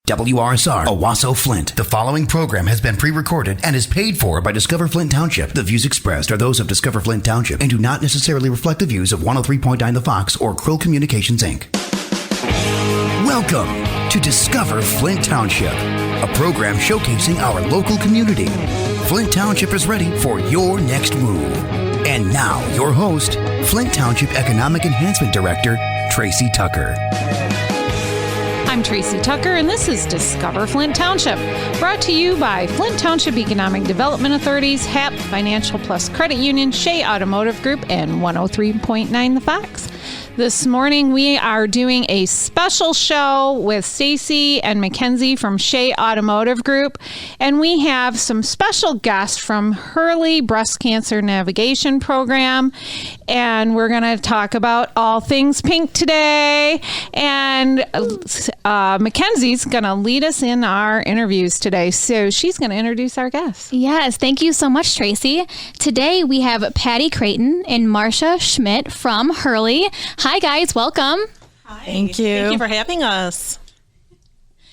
WRSR, Owasso, Flint. The following program has been pre-recorded and is paid for by Discover Flint Township. The views expressed are those of Discover Flint Township and do not necessarily reflect the views of 103.9 The Fox or Krill Communications, Inc. Welcome to Discover Flint Township, a program showcasing our local community. Flint Township is ready for your next move. And now, your host, Flint Township Economic Enhancement Director, Tracey Tucker. I'm Tracey Tucker, and this is Discover Flint Township, brought to you by Flint Township Economic Development Authorities, HAP, Financial Plus Credit Union, Shea Automotive Group, and 103.9 The Fox. This morning, we are doing a special show with Stacy and McKenzie from Shea Automotive Group, and we have some special guests from Hurley Breast Cancer Navigation Program, and we're going to talk about all things pink today, and Mackenzie's going to lead us in our interviews today, so she's going to introduce our guests. Yes, thank you so much, Tracey. Today, we have Patty Creighton and Marcia Schmidt from Hurley. Hi, guys. Welcome. Hi. Thank you. Thank you for having us.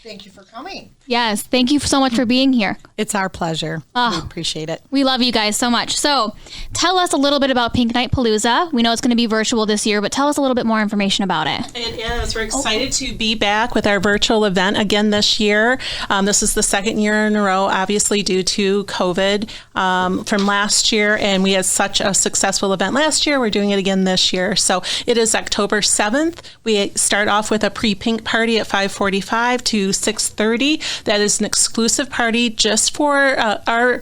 Thank you for coming. Yes, thank you so much for being here. It's our pleasure. We appreciate it. We love you guys so much. So tell us a little bit about Pink Night Palooza. We know it's going to be virtual this year, but tell us a little bit more information about it. It is. We're excited to be back with our virtual event again this year. This is the second year in a row, obviously due to COVID from last year, and we had such a successful event last year. We're doing it again this year. So it is October 7th. We start off with a PrePaint Party at 5:45 to 6:30. That is an exclusive party just for our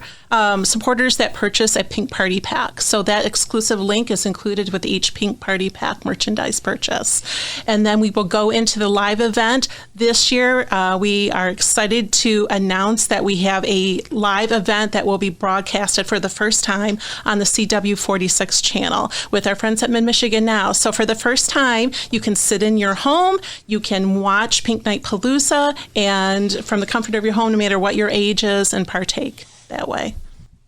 supporters that purchase a Pink Party pack. So that exclusive link is included with each Pink Party pack merchandise purchase. And then we will go into the live event. This year, we are excited to announce that we have a live event that will be broadcasted for the first time on the CW46 channel with our friends at Mid-Michigan Now. So for the first time, you can sit in your home, you can watch Pink Night Palooza, and from the comfort of your home, no matter what your age is, and partake that way.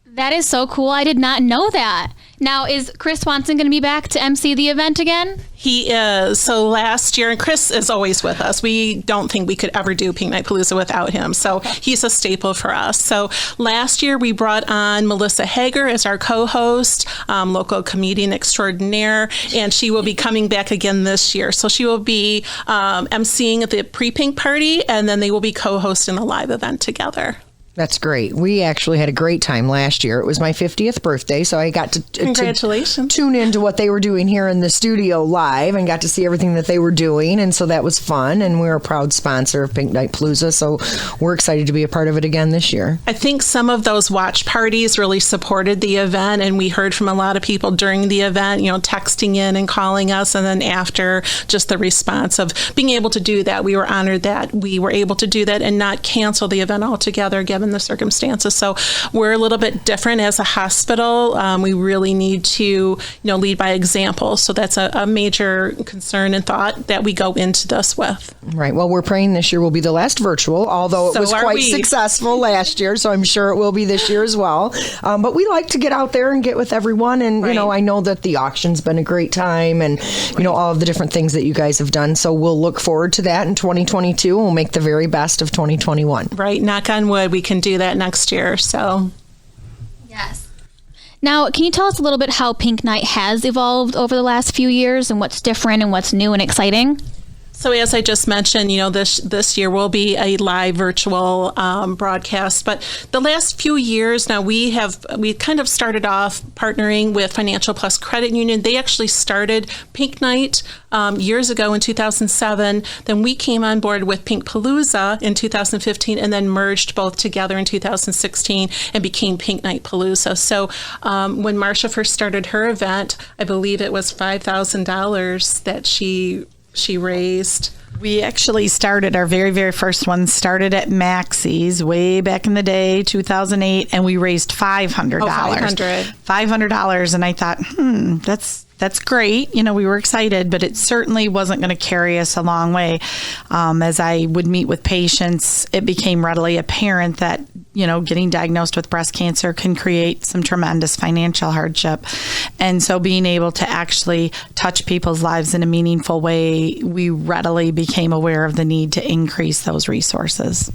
That is so cool. I did not know that. Now, is Chris Swanson going to be back to MC the event again? He is. So last year, and Chris is always with us. We don't think we could ever do Pink Night Palooza without him. So he's a staple for us. So last year, we brought on Melissa Hager as our co-host, local comedian extraordinaire, and she will be coming back again this year. So she will be emceeing at the PrePaint Party, and then they will be co-hosting a live event together. That's great. We actually had a great time last year. It was my 50th birthday, so I got to Congratulations. Tune into what they were doing here in the studio live and got to see everything that they were doing, and so that was fun, and we're a proud sponsor of Pink Night Palooza, so we're excited to be a part of it again this year. I think some of those watch parties really supported the event, and we heard from a lot of people during the event, texting in and calling us, and then after, just the response of being able to do that. We were honored that we were able to do that and not cancel the event altogether, given the circumstances. So we're a little bit different as a hospital. We really need to, lead by example. So that's a major concern and thought that we go into this with. Right. Well, we're praying this year will be the last virtual, although it was quite successful last year. So I'm sure it will be this year as well. But we like to get out there and get with everyone. And, I know that the auction's been a great time and, all of the different things that you guys have done. So we'll look forward to that in 2022. We'll make the very best of 2021. Right. Knock on wood, we can do that next year. So, yes. Now, can you tell us a little bit how Pink Night has evolved over the last few years and what's different and what's new and exciting? So as I just mentioned, this year will be a live virtual broadcast. But the last few years now, we kind of started off partnering with Financial Plus Credit Union. They actually started Pink Night years ago in 2007. Then we came on board with Pink Palooza in 2015 and then merged both together in 2016 and became Pink Night Palooza. So when Marcia first started her event, I believe it was $5,000 that she raised. We actually started, our very, very first one started at Maxie's way back in the day, 2008, and we raised $500. $500. $500, and I thought, that's that's great. We were excited, but it certainly wasn't going to carry us a long way. As I would meet with patients, it became readily apparent that, getting diagnosed with breast cancer can create some tremendous financial hardship. And so being able to actually touch people's lives in a meaningful way, we readily became aware of the need to increase those resources.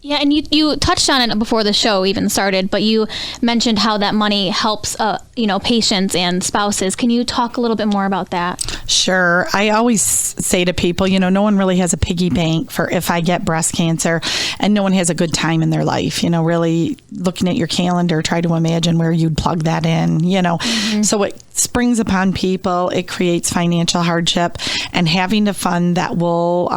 Yeah, and you touched on it before the show even started, but you mentioned how that money helps, patients and spouses. Can you talk a little bit more about that? Sure. I always say to people, no one really has a piggy bank for if I get breast cancer, and no one has a good time in their life. Really looking at your calendar, try to imagine where you'd plug that in, Mm-hmm. So it springs upon people. It creates financial hardship, and having a fund that will,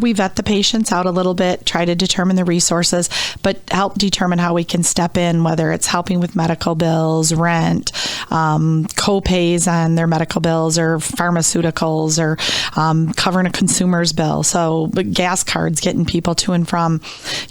we vet the patients out a little bit, try to determine the resources, but help determine how we can step in, whether it's helping with medical bills, rent, co-pays on their medical bills or pharmaceuticals, or covering a consumer's bill. So gas cards, getting people to and from,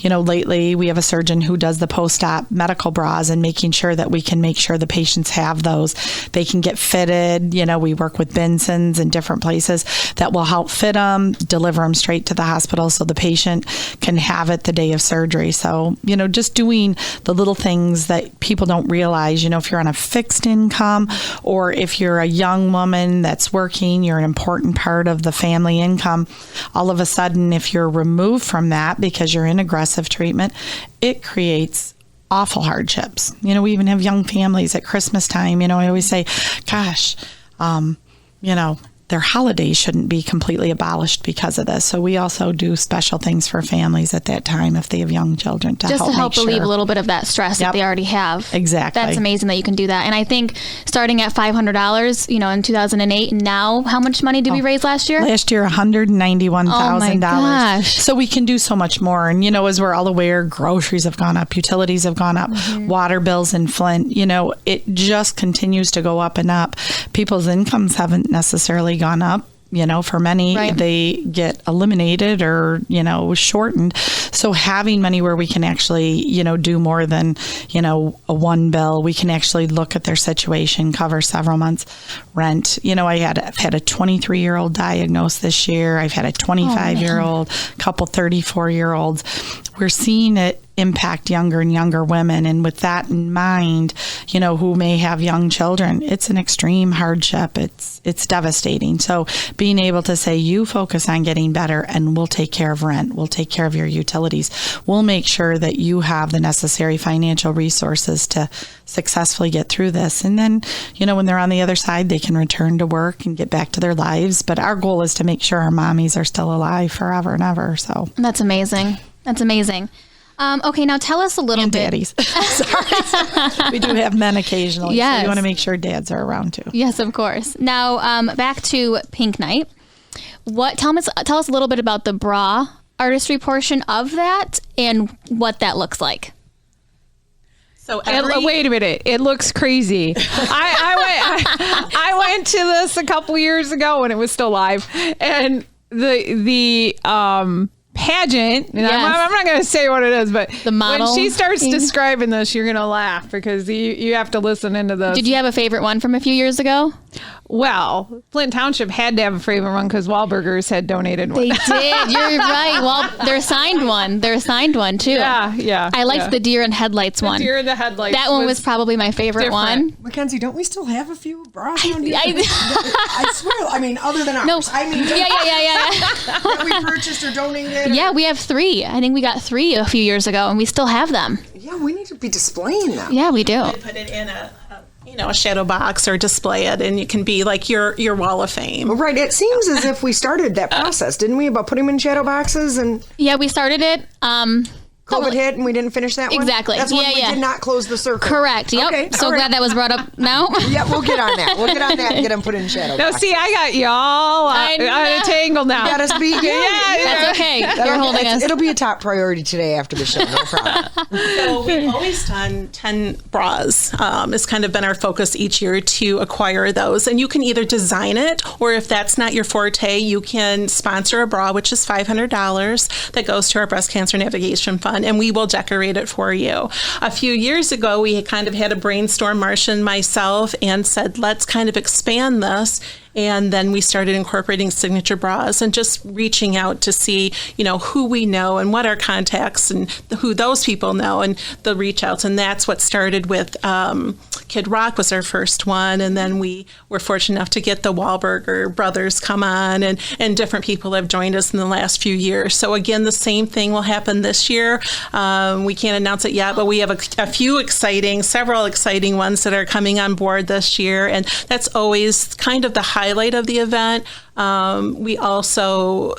lately we have a surgeon who does the post-op medical bras and making sure that we can make sure the patients have those. They can get fitted. We work with Benson's and different places that will help fit them, deliver them straight to the hospital so the patient can have it the day of surgery. So, just doing the little things that people don't realize, if you're on a fixed income or if you're a young woman that's working, you're an important part of the family income. All of a sudden, if you're removed from that because you're in aggressive treatment, it creates awful hardships. We even have young families at Christmas time. I always say, gosh, their holidays shouldn't be completely abolished because of this. So we also do special things for families at that time if they have young children to help relieve a little bit of that stress that they already have. Exactly. That's amazing that you can do that. And I think starting at $500, in 2008, and now how much money did we raise last year? Last year, $191,000. Oh my gosh. So we can do so much more. And, as we're all aware, groceries have gone up, utilities have gone up, water bills in Flint, it just continues to go up and up. People's incomes haven't necessarily gone up. For many, they get eliminated or, shortened. So having money where we can actually, do more than, a one bill, we can actually look at their situation, cover several months rent. I've had a 23-year-old diagnosed this year. I've had a 25-year-old, couple 34-year-olds. We're seeing it impact younger and younger women. And with that in mind, who may have young children, it's an extreme hardship. It's devastating. So being able to say, you focus on getting better and we'll take care of rent. We'll take care of your utilities. We'll make sure that you have the necessary financial resources to successfully get through this. And then, when they're on the other side, they can return to work and get back to their lives. But our goal is to make sure our mommies are still alive forever and ever. So that's amazing. That's amazing. Okay, now tell us a little bit. Daddies. Sorry. We do have men occasionally. Yes. So you want to make sure dads are around too. Yes, of course. Now, back to Pink Night. Tell us a little bit about the bra artistry portion of that and what that looks like. So wait a minute, it looks crazy. I went to this a couple years ago when it was still live, and the pageant, and I'm not going to say what it is, but the model, when she starts describing this, you're going to laugh because you have to listen into this. Did you have a favorite one from a few years ago? Well, Flint Township had to have a favorite one because Wahlburgers had donated one. They did. You're right. Well, they're assigned one. They're assigned one too. Yeah. I liked the deer and headlights one. Deer in the headlights. That one was probably my favorite one. McKenzie, don't we still have a few bras on here? I swear. I mean, other than ours. No. I mean, yeah. that we purchased or donated. Yeah, we have 3. I think we got 3 a few years ago, and we still have them. Yeah, we need to be displaying them. Yeah, we do. Put it in a shadow box or display it, and it can be like your wall of fame. Right. It seems as if we started that process, didn't we? About putting them in shadow boxes and. Yeah, we started it. COVID hit and we didn't finish that one? Exactly. That's when we did not close the circle. Correct. Yep. Okay, so glad that was brought up now. Yeah, we'll get on that. We'll get on that and get them put in shadow boxes. See, I got y'all on a tangle now. You got us beat. That's okay. You're holding us. It'll be a top priority today after the show. No problem. So we've always done 10 bras. It's kind of been our focus each year to acquire those. And you can either design it, or if that's not your forte, you can sponsor a bra, which is $500 that goes to our Breast Cancer Navigation Fund. fun, and we will decorate it for you. A few years ago, we kind of had a brainstorm, Marcia and myself, and said, let's kind of expand this. And then we started incorporating signature bras and just reaching out to see, who we know and what our contacts and who those people know and the reach outs. And that's what started with Kid Rock was our first one. And then we were fortunate enough to get the Wahlberger brothers come on, and different people have joined us in the last few years. So again, the same thing will happen this year. We can't announce it yet, but we have several exciting ones that are coming on board this year. And that's always kind of the highlight of the event. We also,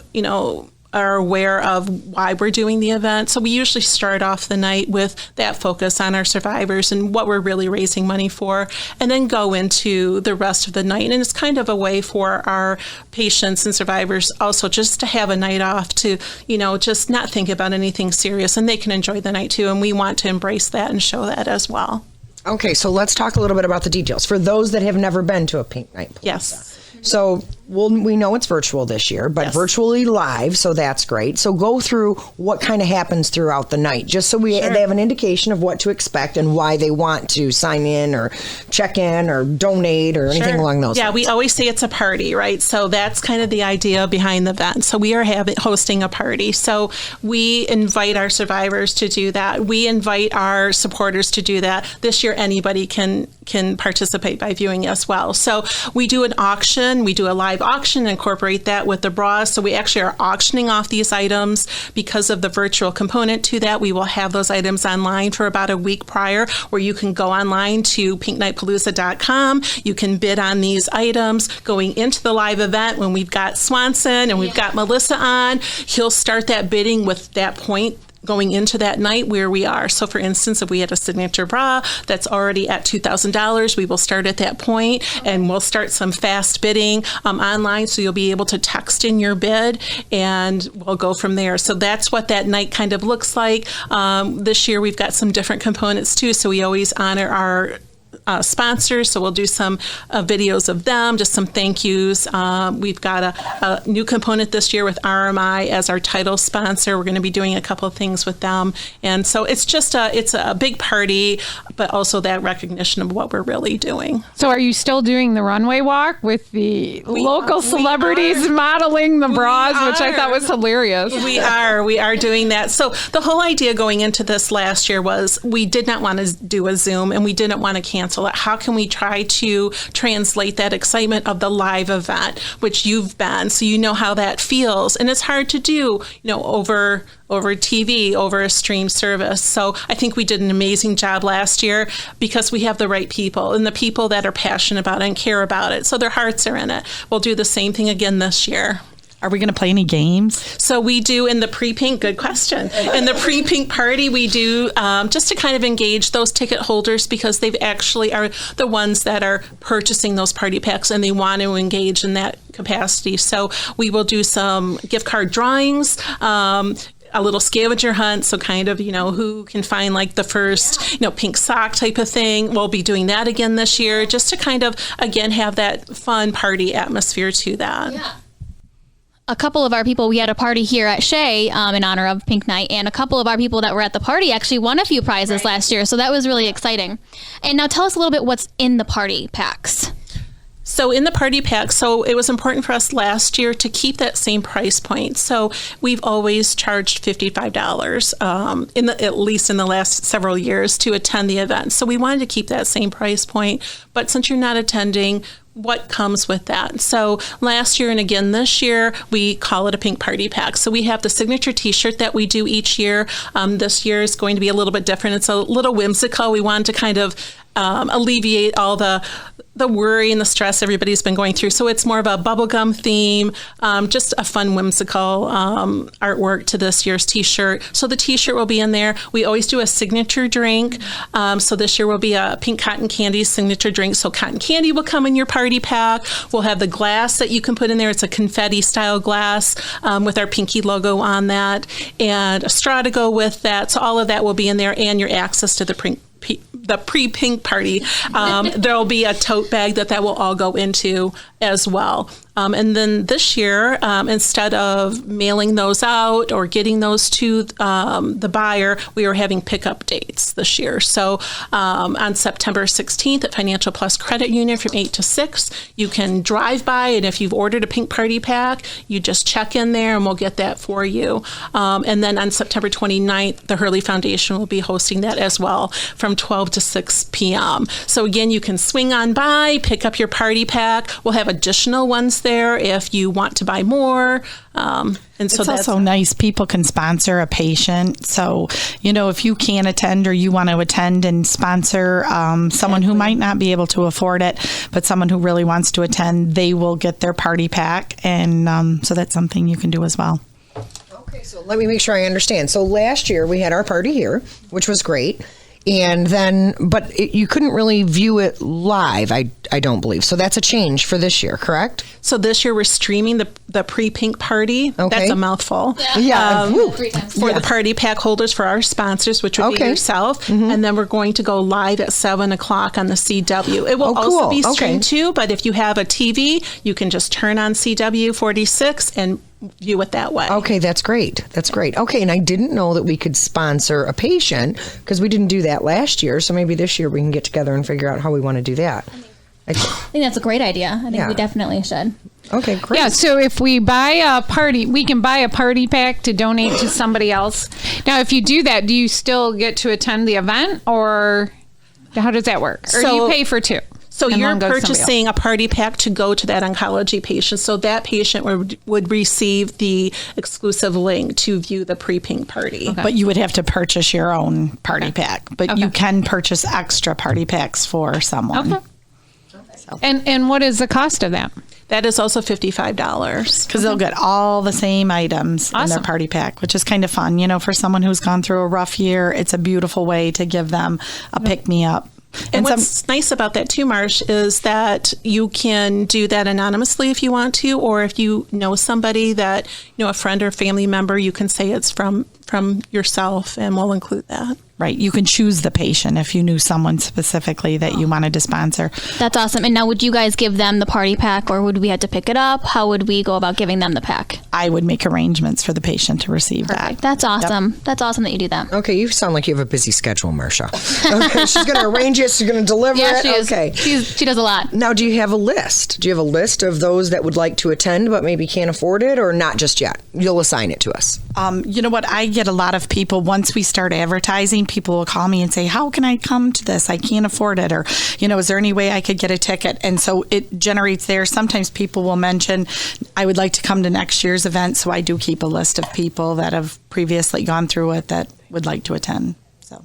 are aware of why we're doing the event. So we usually start off the night with that focus on our survivors and what we're really raising money for, and then go into the rest of the night. And it's kind of a way for our patients and survivors also just to have a night off to, just not think about anything serious, and they can enjoy the night too. And we want to embrace that and show that as well. Okay, so let's talk a little bit about the details. For those that have never been to a Pink Night Palooza. Yes. So we know it's virtual this year, but virtually live, so that's great. So go through what kind of happens throughout the night, just so they have an indication of what to expect and why they want to sign in or check in or donate or anything along those lines. Yeah, we always say it's a party, right? So that's kind of the idea behind the event. So we are hosting a party. So we invite our survivors to do that. We invite our supporters to do that. This year, anybody can participate by viewing as well. So we do an auction. We do a live auction, incorporate that with the bras. So we actually are auctioning off these items because of the virtual component to that. We will have those items online for about a week prior, where you can go online to pinknightpalooza.com. You can bid on these items going into the live event. When we've got Swanson and we've got Melissa on, he'll start that bidding with that point going into that night where we are. So for instance, if we had a signature bra that's already at $2,000, we will start at that point, and we'll start some fast bidding online. So you'll be able to text in your bid, and we'll go from there. So that's what that night kind of looks like. This year we've got some different components too. So we always honor our sponsors, so we'll do some videos of them, just some thank yous. We've got a new component this year with RMI as our title sponsor. We're going to be doing a couple of things with them, and so it's just it's a big party, but also that recognition of what we're really doing. So are you still doing the runway walk with the local celebrities modeling the bras, which I thought was hilarious? We are doing that. So the whole idea going into this last year was we did not want to do a Zoom, and we didn't want to cancel it. How can we try to translate that excitement of the live event, which you've been, so you know how that feels? And it's hard to do, over TV, over a stream service. So I think we did an amazing job last year because we have the right people and the people that are passionate about it and care about it. So their hearts are in it. We'll do the same thing again this year. Are we going to play any games? So we do in the PrePaint, good question. In the PrePaint Party, we do just to kind of engage those ticket holders, because they've actually are the ones that are purchasing those party packs and they want to engage in that capacity. So we will do some gift card drawings, a little scavenger hunt, so kind of, who can find like the first, pink sock type of thing. We'll be doing that again this year, just to kind of, again, have that fun party atmosphere to that. Yeah. A couple of our people, we had a party here at Shea in honor of Pink Night, and a couple of our people that were at the party actually won a few prizes last year, so that was really exciting. And now tell us a little bit what's in the party packs. So in the party pack, so it was important for us last year to keep that same price point. So we've always charged $55 at least in the last several years to attend the event. So we wanted to keep that same price point. But since you're not attending, what comes with that? So last year and again this year, we call it a Pink Party Pack. So we have the signature T-shirt that we do each year. This year is going to be a little bit different. It's a little whimsical. We wanted to kind of alleviate all the worry and the stress everybody's been going through. So it's more of a bubblegum theme, just a fun, whimsical artwork to this year's T-shirt. So the T-shirt will be in there. We always do a signature drink. So this year will be a pink cotton candy signature drink. So cotton candy will come in your party pack. We'll have the glass that you can put in there. It's a confetti style glass with our Pinky logo on that, and a straw to go with that. So all of that will be in there, and your access to the the pre-Pink Party, there'll be a tote bag that will all go into as well. And then this year, instead of mailing those out or getting those to the buyer, we are having pickup dates this year. So on September 16th at Financial Plus Credit Union from 8 to 6, you can drive by, and if you've ordered a Pink Party pack, you just check in there and we'll get that for you. And then on September 29th, the Hurley Foundation will be hosting that as well from 12 to 6 p.m. So again, you can swing on by, pick up your party pack. We'll have additional ones there if you want to buy more. And so it's also nice. People can sponsor a patient. So, if you can attend or you want to attend and sponsor someone who might not be able to afford it, but someone who really wants to attend, they will get their party pack. And so that's something you can do as well. Okay, so let me make sure I understand. So last year we had our party here, which was great. And then, but you couldn't really view it live, I don't believe. So that's a change for this year, correct? So this year we're streaming the pre-Pink Party. Okay. That's a mouthful. Yeah. For the party pack holders, for our sponsors, which would be yourself. Mm-hmm. And then we're going to go live at 7 o'clock on the CW. It will also be streamed too, but if you have a TV, you can just turn on CW 46 and view it that way. Okay, that's great. That's great. Okay, and I didn't know that we could sponsor a patient because we didn't do that last year. So maybe this year we can get together and figure out how we want to do that. I think that's a great idea. I think we definitely should. Okay, great. Yeah, so if we buy a party, we can buy a party pack to donate to somebody else. Now, if you do that, do you still get to attend the event, or how does that work? Or do you pay for two? So you're purchasing a party pack to go to that oncology patient. So that patient would receive the exclusive link to view the pre-Pink Party. Okay. But you would have to purchase your own party pack. But you can purchase extra party packs for someone. Okay. So. And what is the cost of that? That is also $55. Because they'll get all the same items in their party pack, which is kind of fun. For someone who's gone through a rough year, it's a beautiful way to give them a pick-me-up. And what's nice about that too, Marsh, is that you can do that anonymously if you want to, or if you know somebody that, a friend or family member, you can say it's from yourself, and we'll include that. Right. You can choose the patient if you knew someone specifically that you wanted to sponsor. That's awesome. And now, would you guys give them the party pack, or would we have to pick it up? How would we go about giving them the pack? I would make arrangements for the patient to receive that. That's awesome. Yep. That's awesome that you do that. Okay, you sound like you have a busy schedule, Marcia. Okay, she's going to arrange it. She's going to deliver it. She is. Okay. She does a lot. Now, do you have a list? Do you have a list of those that would like to attend but maybe can't afford it, or not just yet? You'll assign it to us. You know what? I get a lot of people, once we start advertising, people will call me and say, how can I come to this? I can't afford it. Or, is there any way I could get a ticket? And so it generates there. Sometimes people will mention, I would like to come to next year's event. So I do keep a list of people that have previously gone through it that would like to attend. So.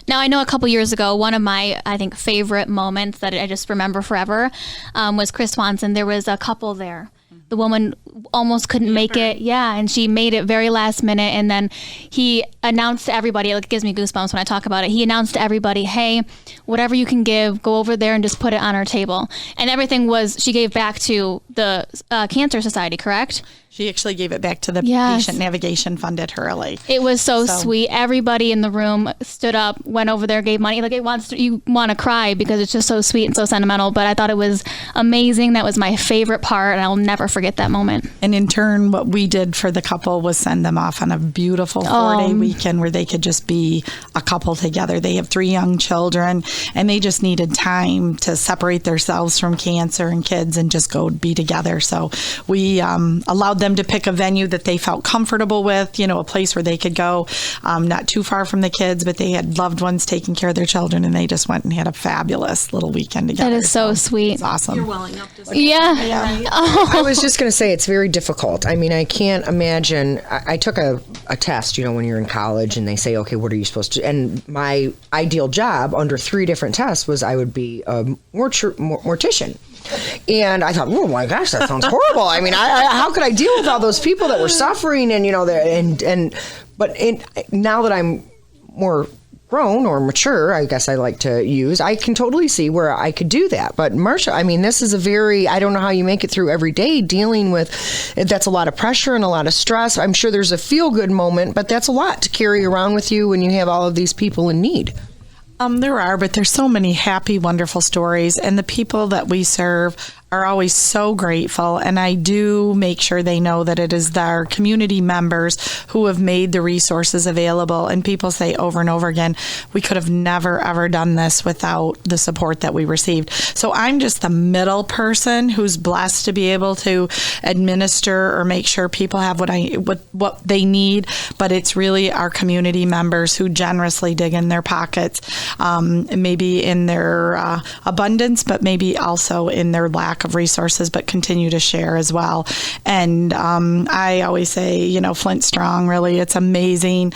Now, I know a couple years ago, one of my, I think, favorite moments that I just remember forever was Chris Swanson. There was a couple there. The woman almost couldn't make it. Yeah, and she made it very last minute. And then he announced to everybody, it gives me goosebumps when I talk about it. He announced to everybody, hey, whatever you can give, go over there and just put it on our table. And everything she gave back to the Cancer Society, correct? She actually gave it back to the Patient Navigation Fund at Hurley. It was so sweet. Everybody in the room stood up, went over there, gave money. Like you want to cry because it's just so sweet and so sentimental. But I thought it was amazing. That was my favorite part, and I'll never forget that moment. And in turn, what we did for the couple was send them off on a beautiful 4-day weekend where they could just be a couple together. They have 3 young children, and they just needed time to separate themselves from cancer and kids and just go be together. So we allowed them to pick a venue that they felt comfortable with, a place where they could go, not too far from the kids, but they had loved ones taking care of their children, and they just went and had a fabulous little weekend together. That is so sweet. It's awesome. You're welling up to Yeah. Oh. I was just going to say it's very difficult. I mean, I can't imagine. I took a test, when you're in college, and they say, okay, what are you supposed to? And my ideal job under 3 different tests was I would be a mortician. And I thought, oh my gosh, that sounds horrible. I mean, how could I deal with all those people that were suffering? And now that I'm more grown or mature, I guess I like to use, I can totally see where I could do that. But Marcia, I mean, this is I don't know how you make it through every day dealing with, that's a lot of pressure and a lot of stress. I'm sure there's a feel-good moment, but that's a lot to carry around with you when you have all of these people in need. There are, but there's so many happy, wonderful stories, and the people that we serve are always so grateful, and I do make sure they know that it is our community members who have made the resources available, and people say over and over again, we could have never, ever done this without the support that we received. So I'm just the middle person who's blessed to be able to administer or make sure people have what they need, but it's really our community members who generously dig in their pockets, maybe in their abundance, but maybe also in their lack of resources, but continue to share as well. And I always say, Flint strong, really, it's amazing.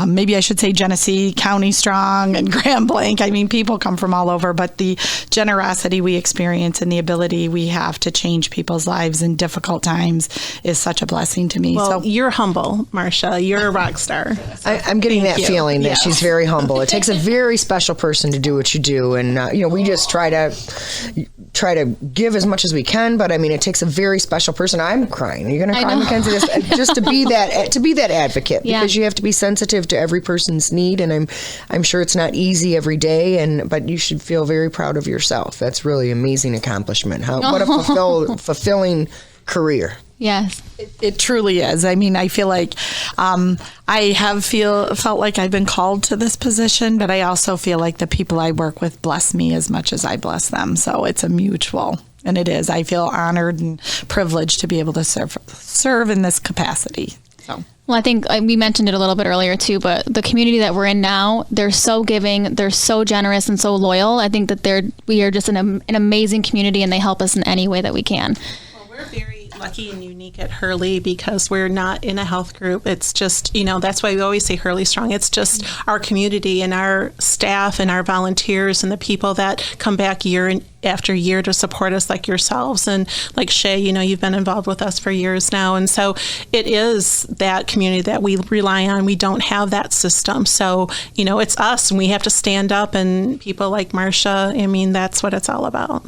Maybe I should say Genesee County strong and Grand Blanc. I mean, people come from all over, but the generosity we experience and the ability we have to change people's lives in difficult times is such a blessing to me. Well, you're humble, Marcia. You're a rock star. So I'm getting that feeling that she's very humble. It takes a very special person to do what you do. And, we just try to give as much as we can, but I mean, it takes a very special person. I'm crying. Are you going to cry, McKenzie? Just to be that advocate, because you have to be sensitive to every person's need, and I'm sure it's not easy every day, but you should feel very proud of yourself. That's really amazing accomplishment. What a fulfilling career. Yes. It truly is. I mean, I feel like I have felt like I've been called to this position, but I also feel like the people I work with bless me as much as I bless them. So it's a mutual, and it is. I feel honored and privileged to be able to serve in this capacity. So. Well, I think we mentioned it a little bit earlier too, but the community that we're in now, they're so giving, they're so generous and so loyal. I think that we are just an amazing community, and they help us in any way that we can. Well, we're very lucky and unique at Hurley because we're not in a health group. It's just, that's why we always say Hurley Strong. It's just our community and our staff and our volunteers and the people that come back year after year to support us, like yourselves. And like Shea, you've been involved with us for years now. And so it is that community that we rely on. We don't have that system. So, it's us, and we have to stand up, and people like Marcia, I mean, that's what it's all about.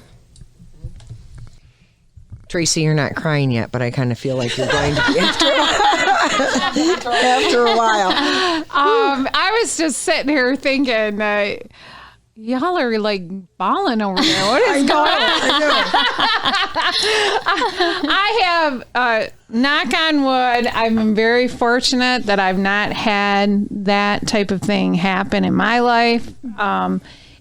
Tracey, you're not crying yet, but I kind of feel like you're going to be after a while. I was just sitting here thinking, y'all are like bawling over there. What is going on? I have, knock on wood, I've been very fortunate that I've not had that type of thing happen in my life.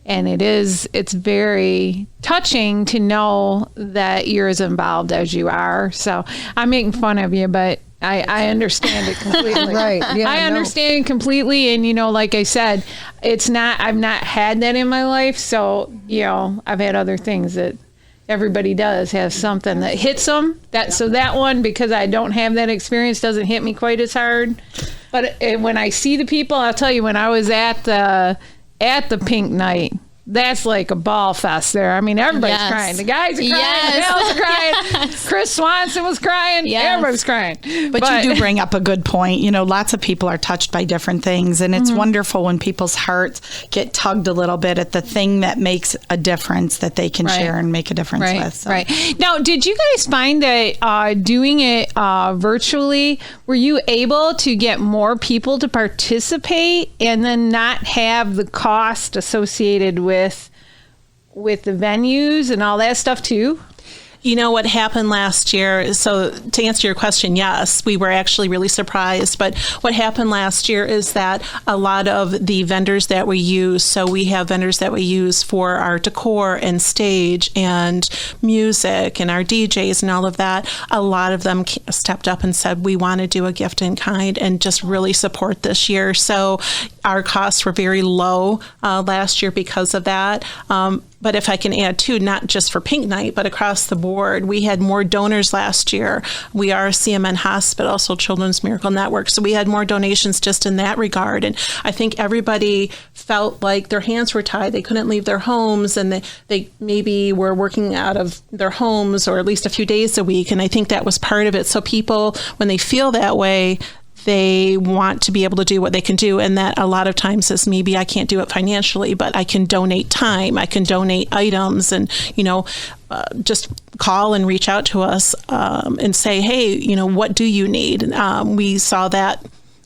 And it's very touching to know that you're as involved as you are. So I'm making fun of you, but I understand it completely. Right. Yeah, I understand it completely. And, like I said, I've not had that in my life. So, I've had other things that everybody does have something that hits them. So that one, because I don't have that experience, doesn't hit me quite as hard. But when I see the people, I'll tell you, when I was at the Pink Night, that's like a ball fest there. I mean, everybody's crying. The guys are crying. The girls are crying. Chris Swanson was crying. Yes. Everybody's crying. But you do bring up a good point. Lots of people are touched by different things, and it's wonderful when people's hearts get tugged a little bit at the thing that makes a difference that they can share and make a difference with. So. Right. Now, did you guys find that doing it virtually, were you able to get more people to participate and then not have the cost associated with the venues and all that stuff too? What happened last year, so to answer your question, yes, we were actually really surprised. But what happened last year is that a lot of the vendors that we use, so we have vendors that we use for our decor and stage and music and our DJs and all of that, a lot of them stepped up and said, we want to do a gift in kind and just really support this year. So our costs were very low last year because of that. But if I can add too, not just for Pink Night, but across the board, we had more donors last year. We are a CMN hospital, so Children's Miracle Network. So we had more donations just in that regard. And I think everybody felt like their hands were tied. They couldn't leave their homes, and they maybe were working out of their homes or at least a few days a week. And I think that was part of it. So people, when they feel that way, they want to be able to do what they can do. And that a lot of times is maybe I can't do it financially, but I can donate time, I can donate items, and, just call and reach out to us and say, hey, what do you need? We saw that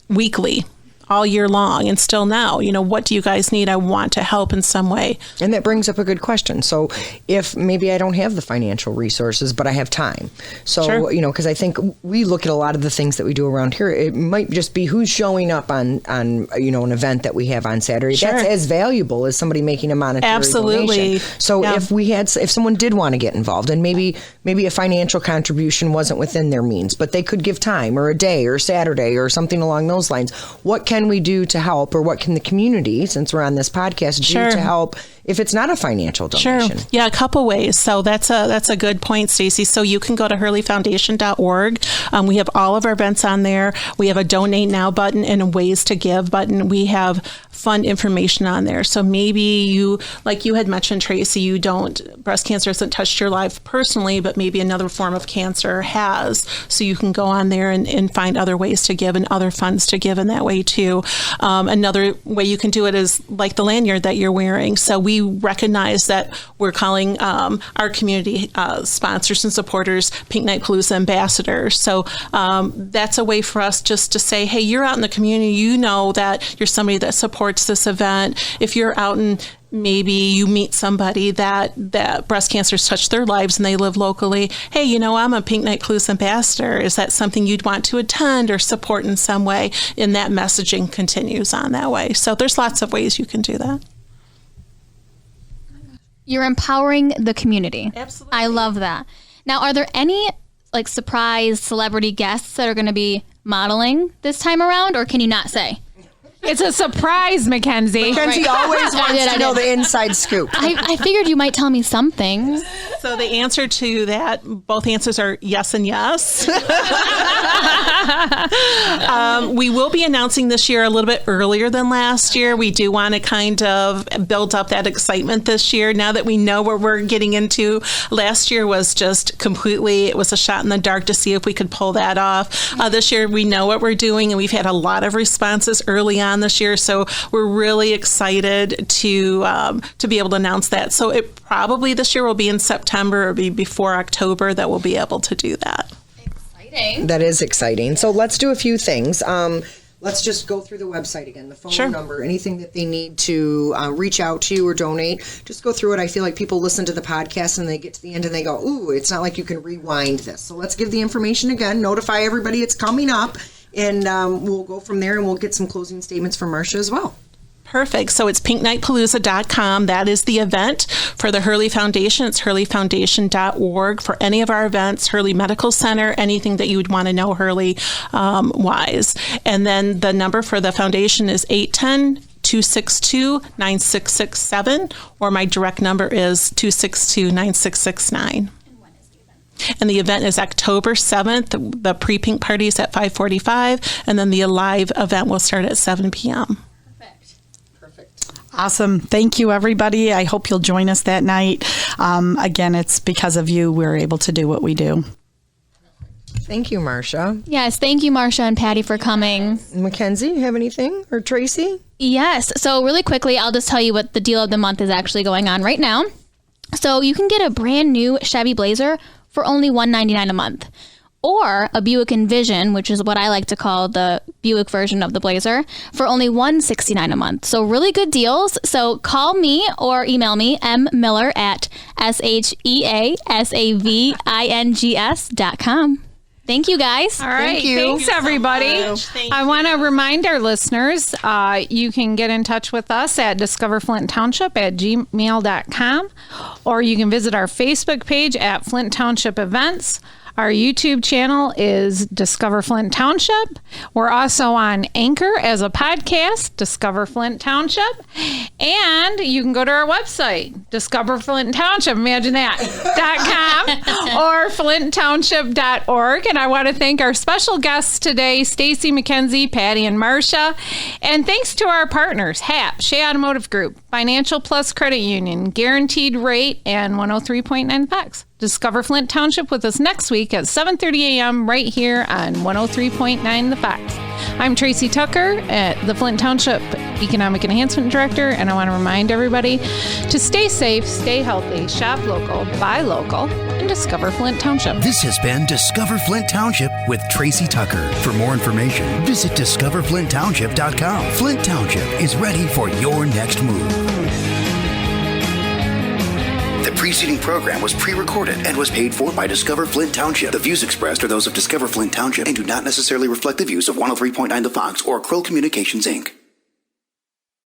weekly, all year long, and still now, what do you guys need? I want to help in some way. And that brings up a good question. So if maybe I don't have the financial resources, but I have time. So, sure. Because I think we look at a lot of the things that we do around here. It might just be who's showing up on an event that we have on Saturday. Sure. That's as valuable as somebody making a monetary Absolutely. donation. So Yeah. if someone did want to get involved, and maybe a financial contribution wasn't within their means, but they could give time or a day or Saturday or something along those lines, what can we do to help, or what can the community, since we're on this podcast, do Sure. to help if it's not a financial donation? Sure. Yeah, a couple ways. So that's a good point, Stacy. So you can go to hurleyfoundation.org. We have all of our events on there. We have a donate now button and a ways to give button. We have fun information on there. So maybe you, like you had mentioned, Tracey, breast cancer hasn't touched your life personally, but maybe another form of cancer has. So you can go on there and find other ways to give and other funds to give in that way too. Another way you can do it is like the lanyard that you're wearing. So we recognize that we're calling our community sponsors and supporters Pink Night Palooza ambassadors. So that's a way for us just to say, hey, you're out in the community, you know that you're somebody that supports this event. If you're out and maybe you meet somebody that breast cancer has touched their lives and they live locally, hey, I'm a Pink Night Palooza ambassador. Is that something you'd want to attend or support in some way? And that messaging continues on that way. So there's lots of ways you can do that. You're empowering the community. Absolutely. I love that. Now, are there any surprise celebrity guests that are going to be modeling this time around, or can you not say? It's a surprise, McKenzie. McKenzie always wants to know the inside scoop. I figured you might tell me something. So the answer to that, both answers are yes and yes. We will be announcing this year a little bit earlier than last year. We do want to kind of build up that excitement this year now that we know what we're getting into. Last year was just completely, it was a shot in the dark to see if we could pull that off. This year we know what we're doing, and we've had a lot of responses early on this year, so we're really excited to be able to announce that. So it probably this year will be in September or be before October that we'll be able to do that. Exciting. That is exciting. So let's do a few things. Let's just go through the website again, the phone Sure. number, anything that they need to reach out to you or donate. Just go through it. I feel like people listen to the podcast and they get to the end and they go, ooh, it's not like you can rewind this. So let's give the information again, notify everybody it's coming up, and we'll go from there, and we'll get some closing statements from Marcia as well. Perfect. So it's pinknightpalooza.com. That is the event for the Hurley Foundation. It's hurleyfoundation.org for any of our events, Hurley Medical Center, anything that you would want to know Hurley wise. And then the number for the foundation is 810-262-9667, or my direct number is 262-9669. And the event is October 7th. The PrePaint Party is at 5:45, and then the live event will start at 7 p.m. Awesome. Thank you, everybody. I hope you'll join us that night. Again, it's because of you we're able to do what we do. Thank you, Marcia. Yes, thank you, Marcia and Patty, for coming. McKenzie, you have anything? Or Tracey? Yes. So really quickly, I'll just tell you what the deal of the month is actually going on right now. So you can get a brand new Chevy Blazer for only $199 a month. Or a Buick Envision, which is what I like to call the Buick version of the Blazer, for only $169 a month. So really good deals. So call me or email me, mmiller@sheasavings.com. Thank you, guys. All right. Thank you. Thanks, everybody. I want to remind our listeners, you can get in touch with us at discoverflinttownship@gmail.com, or you can visit our Facebook page at Flint Township Events. Our YouTube channel is Discover Flint Township. We're also on Anchor as a podcast, Discover Flint Township. And you can go to our website, Discover Flint Township, imagine that, .com, or flinttownship.org. And I want to thank our special guests today, Stacy, McKenzie, Patty, and Marcia. And thanks to our partners, HAP, Shea Automotive Group, Financial Plus Credit Union, Guaranteed Rate, and 103.9 Fox. Discover Flint Township with us next week at 7:30 a.m. right here on 103.9 The Fox. I'm Tracey Tucker, the Flint Township Economic Enhancement Director, and I want to remind everybody to stay safe, stay healthy, shop local, buy local, and discover Flint Township. This has been Discover Flint Township with Tracey Tucker. For more information, visit discoverflinttownship.com. Flint Township is ready for your next move. The preceding program was pre-recorded and was paid for by Discover Flint Township. The views expressed are those of Discover Flint Township and do not necessarily reflect the views of 103.9 The Fox or Krill Communications, Inc.